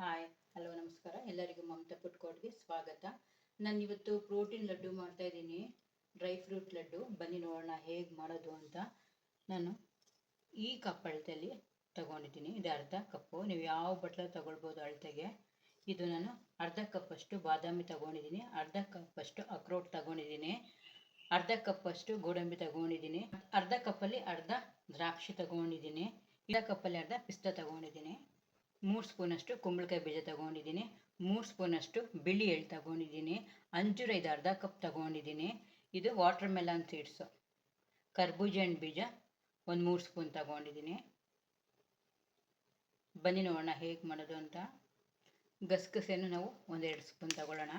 Hi, hello, ನಮಸ್ಕಾರ. ಎಲ್ಲರಿಗೂ Mamata food ಕೋರ್ಟ್ಗೆ ಸ್ವಾಗತ. ನಾನು ಇವತ್ತು ಪ್ರೋಟೀನ್ ಲಡ್ಡು ಮಾಡ್ತಾ ಇದ್ದೀನಿ, ಡ್ರೈ ಫ್ರೂಟ್ ಲಡ್ಡು. ಬನ್ನಿ ನೋಡೋಣ ಹೇಗೆ ಮಾಡೋದು ಅಂತ. ನಾನು ಈ ಕಪ್ ಅಳತೆಯಲ್ಲಿ ತಗೊಂಡಿದ್ದೀನಿ. ಇದು ಅರ್ಧ ಕಪ್ಪು. ನೀವು ಯಾವ ಬಟ್ಲ ತಗೊಳ್ಬೋದು ಅಳತೆಗೆ. ಇದು ನಾನು ಅರ್ಧ ಕಪ್ಪಷ್ಟು ಬಾದಾಮಿ ತಗೊಂಡಿದ್ದೀನಿ, ಅರ್ಧ ಕಪ್ಪಷ್ಟು ಅಕ್ರೋಟ್ ತಗೊಂಡಿದ್ದೀನಿ, ಅರ್ಧ ಕಪ್ಪಷ್ಟು ಗೋಡಂಬಿ ತಗೊಂಡಿದ್ದೀನಿ, ಅರ್ಧ ಕಪ್ಪಲ್ಲಿ ಅರ್ಧ ದ್ರಾಕ್ಷಿ ತಗೊಂಡಿದ್ದೀನಿ, ಅರ್ಧ ಕಪ್ಪಲ್ಲಿ ಅರ್ಧ ಪಿಸ್ತಾ ತಗೊಂಡಿದ್ದೀನಿ, 3 ಸ್ಪೂನಷ್ಟು ಕುಂಬಳಕಾಯಿ ಬೀಜ ತಗೊಂಡಿದ್ದೀನಿ, 3 ಸ್ಪೂನಷ್ಟು ಬಿಳಿ ಎಳ್ಳು ತಗೊಂಡಿದ್ದೀನಿ, ಅಂಜೂರ ಇದು ಅರ್ಧ ಕಪ್ ತಗೊಂಡಿದ್ದೀನಿ. ಇದು ವಾಟರ್ ಮೆಲನ್ ಸೀಡ್ಸು, ಕರ್ಬೂಜ ಹಣ್ಣು ಬೀಜ ಒಂದು 3 ಸ್ಪೂನ್ ತಗೊಂಡಿದ್ದೀನಿ. ಬನ್ನಿ ನೋಡೋಣ ಹೇಗೆ ಮಾಡೋದು ಅಂತ. ಗಸಗಸೆಯನ್ನು ನಾವು 1-2 ಸ್ಪೂನ್ ತಗೊಳ್ಳೋಣ.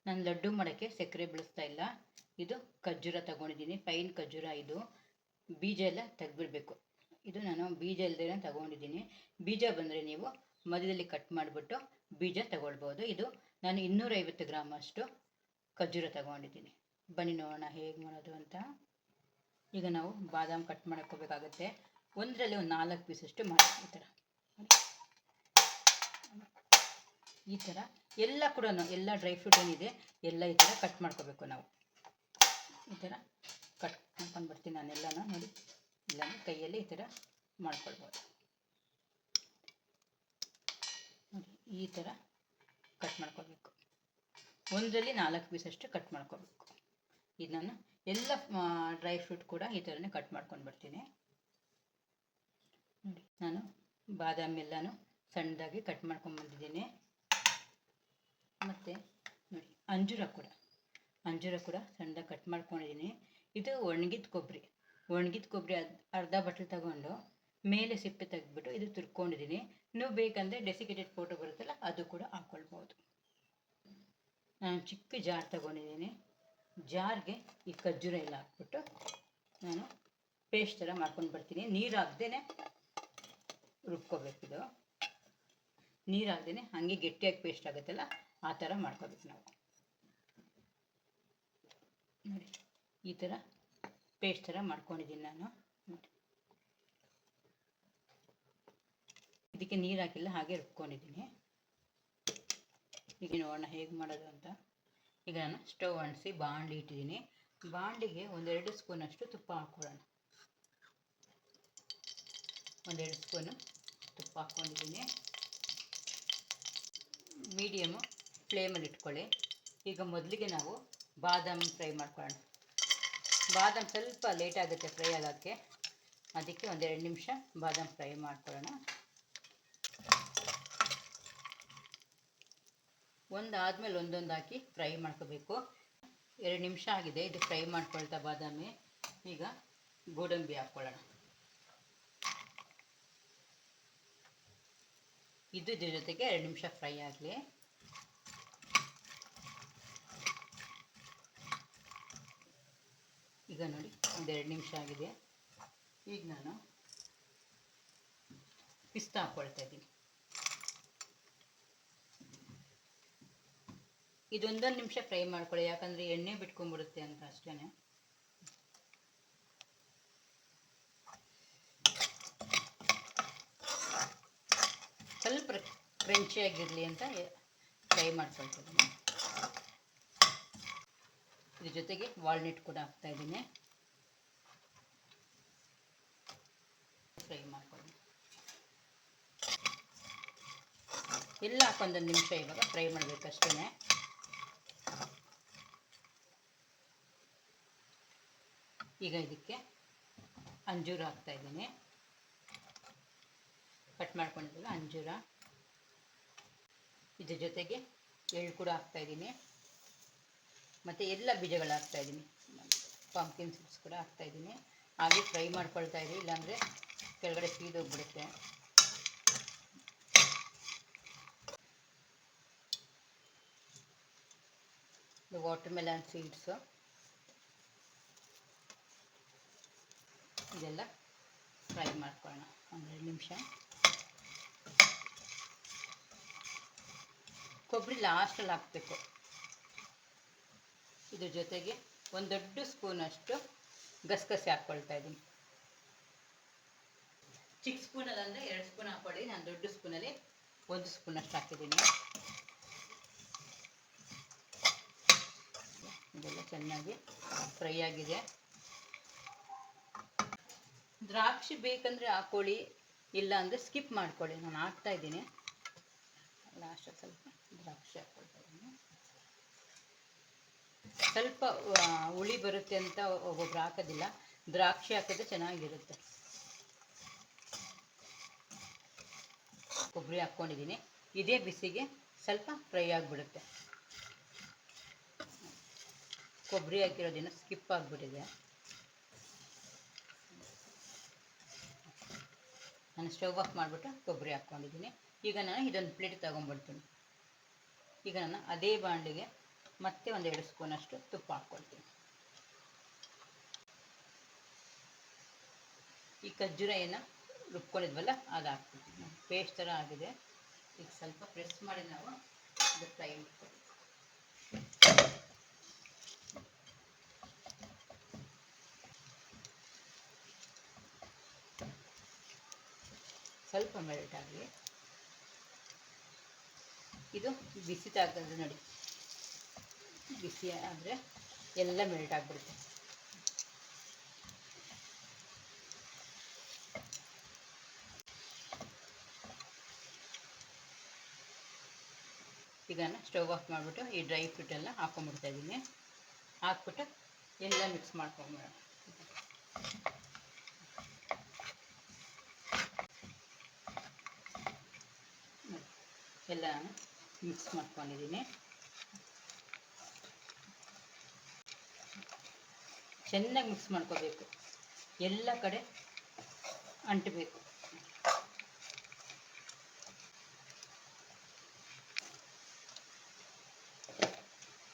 ನಾನು ಲಡ್ಡು ಮಾಡೋಕ್ಕೆ ಸಕ್ಕರೆ ಬಳಸ್ತಾ ಇಲ್ಲ. ಇದು ಖರ್ಜೂರ ತಗೊಂಡಿದ್ದೀನಿ, ಪೈನ್ ಖರ್ಜೂರ. ಇದು ಬೀಜ ಎಲ್ಲ ತೆಗೆದ್ಬಿಡ್ಬೇಕು. ಇದು ನಾನು ಬೀಜ ಇಲ್ಲದೇ ತಗೊಂಡಿದ್ದೀನಿ. ಬೀಜ ಬಂದರೆ ನೀವು ಮಧ್ಯದಲ್ಲಿ ಕಟ್ ಮಾಡಿಬಿಟ್ಟು ಬೀಜ ತಗೊಳ್ಬೋದು. ಇದು ನಾನು 250 ಗ್ರಾಮ್ ಅಷ್ಟು ಖರ್ಜೂರ ತಗೊಂಡಿದ್ದೀನಿ. ಬನ್ನಿ ನೋಡೋಣ ಹೇಗೆ ಮಾಡೋದು ಅಂತ. ಈಗ ನಾವು ಬಾದಾಮ್ ಕಟ್ ಮಾಡ್ಕೋಬೇಕಾಗತ್ತೆ. ಒಂದರಲ್ಲಿ ಒಂದು 4 ಪೀಸಷ್ಟು ಮಾಡಿ ಈ ಥರ ಎಲ್ಲ ಕೂಡ ಎಲ್ಲ ಡ್ರೈ ಫ್ರೂಟ್ ಏನಿದೆ ಎಲ್ಲ ಈ ಥರ ಕಟ್ ಮಾಡ್ಕೋಬೇಕು. ನಾವು ಈ ಥರ ಕಟ್ ಮಾಡ್ಕೊಂಡು ಬರ್ತೀನಿ ನಾನೆಲ್ಲನೂ. ನೋಡಿ, ಇಲ್ಲ ಕೈಯಲ್ಲಿ ಈ ಥರ ಮಾಡ್ಕೊಳ್ಬೋದು. ನೋಡಿ, ಈ ಥರ ಕಟ್ ಮಾಡ್ಕೋಬೇಕು. ಒಂದರಲ್ಲಿ 4 ಪೀಸಷ್ಟು ಕಟ್ ಮಾಡ್ಕೋಬೇಕು. ಇದು ನಾನು ಎಲ್ಲ ಡ್ರೈ ಫ್ರೂಟ್ ಕೂಡ ಈ ಥರನೇ ಕಟ್ ಮಾಡ್ಕೊಂಡು ಬರ್ತೀನಿ. ನೋಡಿ, ನಾನು ಬಾದಾಮಿ ಎಲ್ಲನೂ ಸಣ್ಣದಾಗಿ ಕಟ್ ಮಾಡ್ಕೊಂಡು ಬಂದಿದ್ದೀನಿ. ಮತ್ತು ನೋಡಿ, ಅಂಜೂರ ಕೂಡ ಸಣ್ಣದಾಗಿ ಕಟ್ ಮಾಡ್ಕೊಂಡಿದ್ದೀನಿ. ಇದು ಒಣಗಿದ ಕೊಬ್ಬರಿ ಅರ್ಧ ಬಟ್ಲು ತಗೊಂಡು ಮೇಲೆ ಸಿಪ್ಪೆ ತೆಗೆದ್ಬಿಟ್ಟು ಇದು ತುರ್ಕೊಂಡಿದ್ದೀನಿ. ನೀವು ಬೇಕಂದರೆ ಡೆಸಿಕೇಟೆಡ್ ಫೋಟೋ ಬರುತ್ತಲ್ಲ, ಅದು ಕೂಡ ಹಾಕ್ಕೊಳ್ಬೋದು. ನಾನು ಚಿಕ್ಕ ಜಾರ್ ತಗೊಂಡಿದ್ದೀನಿ. ಜಾರ್ಗೆ ಈ ಖರ್ಜೂರ ಎಲ್ಲ ಹಾಕ್ಬಿಟ್ಟು ನಾನು ಪೇಸ್ಟ್ ಥರ ಮಾಡ್ಕೊಂಡು ಬರ್ತೀನಿ. ನೀರು ಹಾಕ್ದೇ ರುಬ್ಕೋಬೇಕು. ಇದು ನೀರು ಹಾಕ್ದೇ ಹಾಗೆ ಗಟ್ಟಿಯಾಗಿ ಪೇಸ್ಟ್ ಆಗುತ್ತಲ್ಲ, ಆ ಥರ ಮಾಡ್ಕೋಬೇಕು ನಾವು. ನೋಡಿ, ಈ ಥರ ಪೇಸ್ಟ್ ಥರ ಮಾಡ್ಕೊಂಡಿದ್ದೀನಿ ನಾನು. ಇದಕ್ಕೆ ನೀರು ಹಾಕಿಲ್ಲ, ಹಾಗೆ ರುಬ್ಕೊಂಡಿದ್ದೀನಿ. ಈಗ ನೋಡೋಣ ಹೇಗೆ ಮಾಡೋದು ಅಂತ. ಈಗ ನಾನು ಸ್ಟವ್ ಅಂಟಿಸಿ ಬಾಣಲಿ ಇಟ್ಟಿದ್ದೀನಿ. ಬಾಣಲಿಗೆ 1-2 ಸ್ಪೂನಷ್ಟು ತುಪ್ಪ ಹಾಕ್ಕೊಳ್ಳೋಣ. 1-2 ಸ್ಪೂನು ತುಪ್ಪ ಹಾಕ್ಕೊಂಡಿದ್ದೀನಿ. ಮೀಡಿಯಮು ಫ್ಲೇಮಲ್ಲಿ ಇಟ್ಕೊಳ್ಳಿ. ಈಗ ಮೊದಲಿಗೆ ನಾವು ಬಾದಾಮಿ ಫ್ರೈ ಮಾಡ್ಕೊಳ್ಳೋಣ. ಬಾದಾಮಿ ಸ್ವಲ್ಪ ಲೇಟ್ ಆಗುತ್ತೆ ಫ್ರೈ ಆಗೋಕ್ಕೆ, ಅದಕ್ಕೆ 1-2 ನಿಮಿಷ ಬಾದಾಮಿ ಫ್ರೈ ಮಾಡ್ಕೊಳ್ಳೋಣ. ಒಂದಾದ್ಮೇಲೆ ಒಂದೊಂದು ಹಾಕಿ ಫ್ರೈ ಮಾಡ್ಕೋಬೇಕು. 2 ನಿಮಿಷ ಆಗಿದೆ ಇದು ಫ್ರೈ ಮಾಡ್ಕೊಳ್ತಾ ಬಾದಾಮಿ. ಈಗ ಗೋಡಂಬಿ ಹಾಕ್ಕೊಳ್ಳೋಣ. ಇದ್ರ ಜೊತೆಗೆ 2 ನಿಮಿಷ ಫ್ರೈ ಆಗಲಿ. ಈಗ ನೋಡಿ, 1-2 ನಿಮಿಷ ಆಗಿದೆ. ಈಗ ನಾನು ಪಿಸ್ತಾ ಹಾಕ್ಕೊಳ್ತಾ ಇದ್ದೀನಿ. ಇದೊಂದೊಂದು ನಿಮಿಷ ಫ್ರೈ ಮಾಡ್ಕೊಳ್ಳಿ, ಯಾಕಂದರೆ ಎಣ್ಣೆ ಬಿಟ್ಕೊಂಡ್ಬಿಡುತ್ತೆ ಅಂತ ಅಷ್ಟೇ. ಸ್ವಲ್ಪ ಕ್ರಂಚಿಯಾಗಿರಲಿ ಅಂತ ಫ್ರೈ ಮಾಡ್ಕೊಳ್ತಿದ್ದೀನಿ. ಇದ್ರ ಜೊತೆಗೆ ವಾಲ್ನಟ್ ಕೂಡ ಹಾಕ್ತಾ ಇದ್ದೀನಿ. ಫ್ರೈ ಮಾಡ್ಕೊಳ್ಳಿ. ಎಲ್ಲ ಹಾಕೊಂದೊಂದು ನಿಮಿಷ ಇವಾಗ ಫ್ರೈ ಮಾಡಬೇಕು ಅಷ್ಟೇ. ಈಗ ಇದಕ್ಕೆ ಅಂಜೂರ ಹಾಕ್ತಾ ಇದ್ದೀನಿ, ಕಟ್ ಮಾಡ್ಕೊಂಡಿದ್ದಲ್ಲ ಅಂಜೂರ. ಇದ್ರ ಜೊತೆಗೆ ಎಳ್ಳು ಕೂಡ ಹಾಕ್ತಾ ಇದ್ದೀನಿ, ಮತ್ತು ಎಲ್ಲ ಬೀಜಗಳು ಹಾಕ್ತಾ ಇದ್ದೀನಿ. ಪಂಪ್ಕಿನ್ ಸೀಡ್ಸ್ ಕೂಡ ಹಾಕ್ತಾ ಇದ್ದೀನಿ. ಹಾಗೆ ಫ್ರೈ ಮಾಡ್ಕೊಳ್ತಾ ಇರಿ, ಇಲ್ಲಾಂದರೆ ಕೆಳಗಡೆ ಸೀದೋಗ್ಬಿಡುತ್ತೆ. ಇದು ವಾಟರ್ ಮೆಲನ್ ಸೀಡ್ಸು, ಇದೆಲ್ಲ ಫ್ರೈ ಮಾಡ್ಕೊಳ್ಳೋಣ 1-2 ನಿಮಿಷ. ಕೊಬ್ಬರಿ ಲಾಸ್ಟಲ್ಲಿ ಹಾಕಬೇಕು. ಇದ್ರ ಜೊತೆಗೆ 1 ದೊಡ್ಡ ಸ್ಪೂನಷ್ಟು ಗಸಗಸೆ ಹಾಕ್ಕೊಳ್ತಾ ಇದ್ದೀನಿ. ಚಿಕ್ಕ ಸ್ಪೂನಲ್ಲಿ ಅಂದರೆ 2 ಸ್ಪೂನ್ ಹಾಕ್ಕೊಳ್ಳಿ. ನಾನು ದೊಡ್ಡ ಸ್ಪೂನಲ್ಲಿ 1 ಸ್ಪೂನಷ್ಟು ಹಾಕಿದ್ದೀನಿ. ಇದೆಲ್ಲ ಚೆನ್ನಾಗಿ ಫ್ರೈ ಆಗಿದೆ. ದ್ರಾಕ್ಷಿ ಬೇಕಂದರೆ ಹಾಕ್ಕೊಳ್ಳಿ, ಇಲ್ಲ ಅಂದರೆ ಸ್ಕಿಪ್ ಮಾಡ್ಕೊಳ್ಳಿ. ನಾನು ಹಾಕ್ತಾ ಇದ್ದೀನಿ. ಲಾಸ್ಟಲ್ಲಿ ಸ್ವಲ್ಪ ದ್ರಾಕ್ಷಿ ಹಾಕ್ಕೊಳ್ತಾ ಇದ್ದೀನಿ. ಸ್ವಲ್ಪ ಹುಳಿ ಬರುತ್ತೆ ಅಂತ ಒಬ್ಬೊಬ್ರು ಹಾಕೋದಿಲ್ಲ, ದ್ರಾಕ್ಷಿ ಹಾಕಿದ್ರೆ ಚೆನ್ನಾಗಿರುತ್ತೆ. ಕೊಬ್ಬರಿ ಹಾಕ್ಕೊಂಡಿದ್ದೀನಿ. ಇದೇ ಬಿಸಿಗೆ ಸ್ವಲ್ಪ ಫ್ರೈ ಆಗಿಬಿಡುತ್ತೆ. ಕೊಬ್ಬರಿ ಹಾಕಿರೋದಿನ ಸ್ಕಿಪ್ ಆಗಿಬಿಟ್ಟಿದೆ. ನಾನು ಸ್ಟವ್ ಆಫ್ ಮಾಡಿಬಿಟ್ಟು ಕೊಬ್ಬರಿ ಹಾಕ್ಕೊಂಡಿದ್ದೀನಿ. ಈಗ ನಾನು ಇದೊಂದು ಪ್ಲೇಟ್ ತೊಗೊಂಡ್ಬಿಡ್ತೀನಿ. ಈಗ ನಾನು ಅದೇ ಬಾಣಲಿಗೆ ಮತ್ತೆ 1-2 ಸ್ಪೂನಷ್ಟು ತುಪ್ಪ ಹಾಕ್ಕೊಳ್ತೀನಿ. ಈ ಖರ್ಜೂರ ಏನು ರುಬ್ಕೊಂಡಿದ್ವಲ್ಲ ಅದು ಹಾಕ್ಬಿಡ್ತೀನಿ. ಪೇಸ್ಟ್ ಥರ ಆಗಿದೆ. ಈಗ ಸ್ವಲ್ಪ ಪ್ರೆಸ್ ಮಾಡಿ ನಾವು ಅದು ಫ್ರೈ ಮಾಡ್ಕೊಳ್ಳಿ. ಸ್ವಲ್ಪ ಮೆಲ್ಟ್ ಆಗಲಿ. ಇದು ಬಿಸಿ ತಾಗದು ನೋಡಿ, ಬಿಸಿ ಆದರೆ ಎಲ್ಲ ಮೆಲ್ಟ್ ಆಗಿಬಿಡುತ್ತೆ. ಈಗ ನಾನು ಸ್ಟವ್ ಆಫ್ ಮಾಡಿಬಿಟ್ಟು ಈ ಡ್ರೈ ಫ್ರೂಟ್ ಎಲ್ಲ ಹಾಕೊಂಡ್ಬಿಡ್ತಾ ಇದ್ದೀನಿ. ಹಾಕ್ಬಿಟ್ಟು ಎಲ್ಲ ಮಿಕ್ಸ್ ಮಾಡ್ಕೊಂಬಿಡೋಣ. ಎಲ್ಲ ನಾನು ಮಿಕ್ಸ್ ಮಾಡ್ಕೊಂಡಿದ್ದೀನಿ. ಚೆನ್ನಾಗಿ ಮಿಕ್ಸ್ ಮಾಡ್ಕೋಬೇಕು, ಎಲ್ಲ ಕಡೆ ಅಂಟಬೇಕು.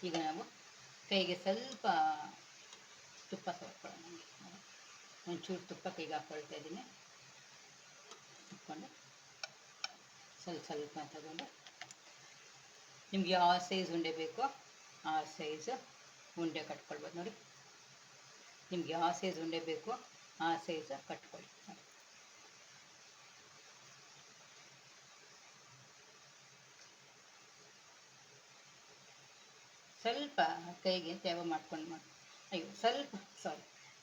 ಈಗ ನಾವು ಕೈಗೆ ಸ್ವಲ್ಪ ತುಪ್ಪ ಹಾಕ್ಕೊಳ್ಳೋಣ. ಒಂಚೂರು ತುಪ್ಪ ಕೈಗೆ ಹಾಕ್ಕೊಳ್ತಾ ಇದ್ದೀನಿ. ಹಾಕ್ಕೊಂಡು ಸ್ವಲ್ಪ ತಗೊಂಡು ನಿಮ್ಗೆ ಯಾವ ಸೈಜ್ ಉಂಡೆ ಬೇಕೋ ಆ ಸೈಜ್ ಉಂಡೆ ಕಟ್ಕೊಳ್ಬೋದು. ನೋಡಿ, ನಿಮ್ಗೆ ಯಾವ ಸೈಜ್ ಉಂಡೆ ಬೇಕೋ ಆ ಸೈಜ್ ಕಟ್ಕೊಳ್ಳಿ. ಸ್ವಲ್ಪ ಕೈಗೆ ತೇವ ಮಾಡ್ಕೊಂಡು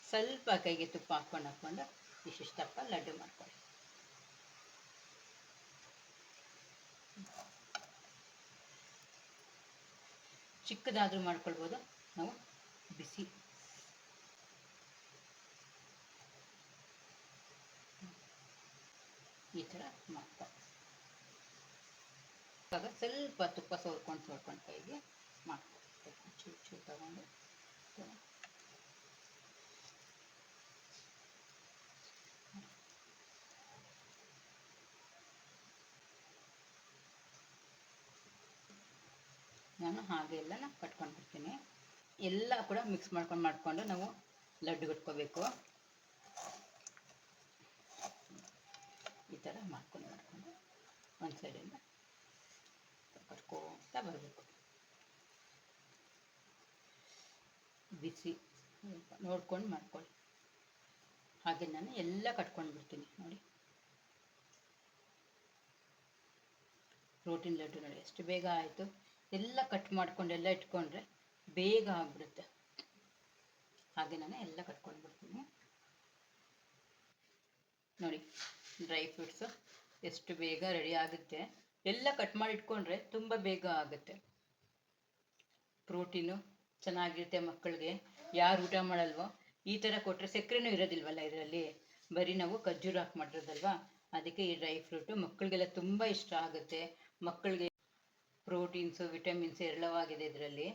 ಸ್ವಲ್ಪ ಕೈಗೆ ತುಪ್ಪ ಹಾಕ್ಕೊಂಡು ಇಷ್ಟಿಷ್ಟಪ್ಪ ಲಡ್ಡು ಮಾಡ್ಕೊಳ್ಳಿ. ಚಿಕ್ಕದಾದರೂ ಮಾಡ್ಕೊಳ್ಬೋದು. ನಾವು ಬಿಸಿ ಈ ಥರ ಮಾಡ್ಕೊಳ್ಳಿ. ಆಗ ಸ್ವಲ್ಪ ತುಪ್ಪ ಸೋರ್ಕೊಂಡು ಕೈಗೆ ಮಾಡ್ಕೊಳ್ಳಿ. ಚೂರು ತಗೊಂಡು ನಾನು ಹಾಗೆ ಎಲ್ಲ ಕಟ್ಕೊಂಡು ಬಿಡ್ತೀನಿ. ಎಲ್ಲ ಕೂಡ ಮಿಕ್ಸ್ ಮಾಡಿಕೊಂಡು ನಾವು ಲಡ್ಡು ಕಟ್ಕೋಬೇಕು. ಈ ಥರ ಮಾಡ್ಕೊಂಡು ಒಂದು ಸೈಡಿಂದ ಕಟ್ಕೋತಾ ಬರಬೇಕು. ಬಿಸಿ ನೋಡ್ಕೊಂಡು ಮಾಡ್ಕೊಳ್ಳಿ. ಹಾಗೆ ನಾನು ಎಲ್ಲ ಕಟ್ಕೊಂಡು ಬಿಡ್ತೀನಿ. ನೋಡಿ, ಪ್ರೋಟೀನ್ ಲಡ್ಡು ನೋಡಿ ಎಷ್ಟು ಬೇಗ ಆಯಿತು. ಎಲ್ಲ ಕಟ್ ಮಾಡ್ಕೊಂಡು ಎಲ್ಲ ಇಟ್ಕೊಂಡ್ರೆ ಬೇಗ ಆಗಿಬಿಡುತ್ತೆ. ಹಾಗೆ ನಾನು ಎಲ್ಲ ಕಟ್ಕೊಂಡು ಬಿಡ್ತೀನಿ. ನೋಡಿ, ಡ್ರೈ ಫ್ರೂಟ್ಸು ಎಷ್ಟು ಬೇಗ ರೆಡಿ ಆಗುತ್ತೆ. ಎಲ್ಲ ಕಟ್ ಮಾಡಿ ಇಟ್ಕೊಂಡ್ರೆ ತುಂಬ ಬೇಗ ಆಗುತ್ತೆ. ಪ್ರೋಟೀನು ಚೆನ್ನಾಗಿರುತ್ತೆ. ಮಕ್ಕಳಿಗೆ ಯಾರು ಊಟ ಮಾಡಲ್ವೋ ಈ ಥರ ಕೊಟ್ಟರೆ ಸಕ್ಕರೆನೂ ಇರೋದಿಲ್ವಲ್ಲ ಇದರಲ್ಲಿ, ಬರೀ ನಾವು ಖರ್ಜೂರ ಹಾಕಿ ಮಾಡಿರೋದಲ್ವ. ಅದಕ್ಕೆ ಈ ಡ್ರೈ ಫ್ರೂಟು ಮಕ್ಕಳಿಗೆಲ್ಲ ತುಂಬ ಇಷ್ಟ ಆಗುತ್ತೆ. ಮಕ್ಕಳಿಗೆ ಪ್ರೋಟೀನ್ಸು ವಿಟಮಿನ್ಸ್ ಹೇರಳವಾಗಿದೆ ಇದರಲ್ಲಿ.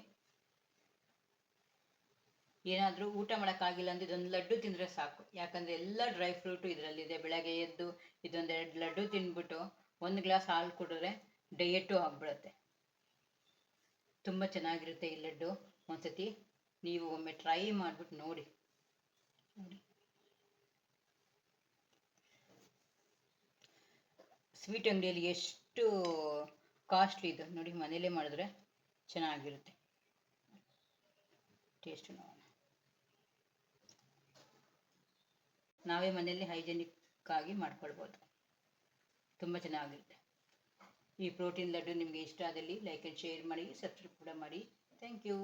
ಏನಾದರೂ ಊಟ ಮಾಡೋಕ್ಕಾಗಿಲ್ಲ ಅಂದರೆ ಇದೊಂದು ಲಡ್ಡು ತಿಂದರೆ ಸಾಕು. ಯಾಕಂದರೆ ಎಲ್ಲ ಡ್ರೈ ಫ್ರೂಟು ಇದರಲ್ಲಿದೆ. ಬೆಳಗ್ಗೆ ಎದ್ದು ಇದೊಂದೆರಡು ಲಡ್ಡು ತಿಂದ್ಬಿಟ್ಟು 1 ಗ್ಲಾಸ್ ಹಾಲು ಕುಡಿದ್ರೆ ಡಯಟು ಆಗಿಬಿಡುತ್ತೆ. ತುಂಬ ಚೆನ್ನಾಗಿರುತ್ತೆ ಈ ಲಡ್ಡು. ಒಂದ್ಸತಿ ನೀವು ಒಮ್ಮೆ ಟ್ರೈ ಮಾಡಿಬಿಟ್ಟು ನೋಡಿ. ಸ್ವೀಟ್ ಅಂಗಡಿಯಲ್ಲಿ ಎಷ್ಟು ಕಾಸ್ಟ್ಲಿ ಇದು ನೋಡಿ, ಮನೇಲೇ ಮಾಡಿದ್ರೆ ಚೆನ್ನಾಗಿರುತ್ತೆ. ಟೇಸ್ಟ್ ನೋಡೋಣ. ನಾವೇ ಮನೆಯಲ್ಲಿ ಹೈಜೆನಿಕ್ ಆಗಿ ಮಾಡ್ಕೊಳ್ಬೋದು. ತುಂಬ ಚೆನ್ನಾಗಿರುತ್ತೆ. ಈ ಪ್ರೋಟೀನ್ ಲಡ್ಡು ನಿಮಗೆ ಇಷ್ಟ ಆದಲ್ಲಿ ಲೈಕ್ ಆ್ಯಂಡ್ ಶೇರ್ ಮಾಡಿ, ಸಬ್ಸ್ಕ್ರೈಬ್ ಕೂಡ ಮಾಡಿ. Thank you.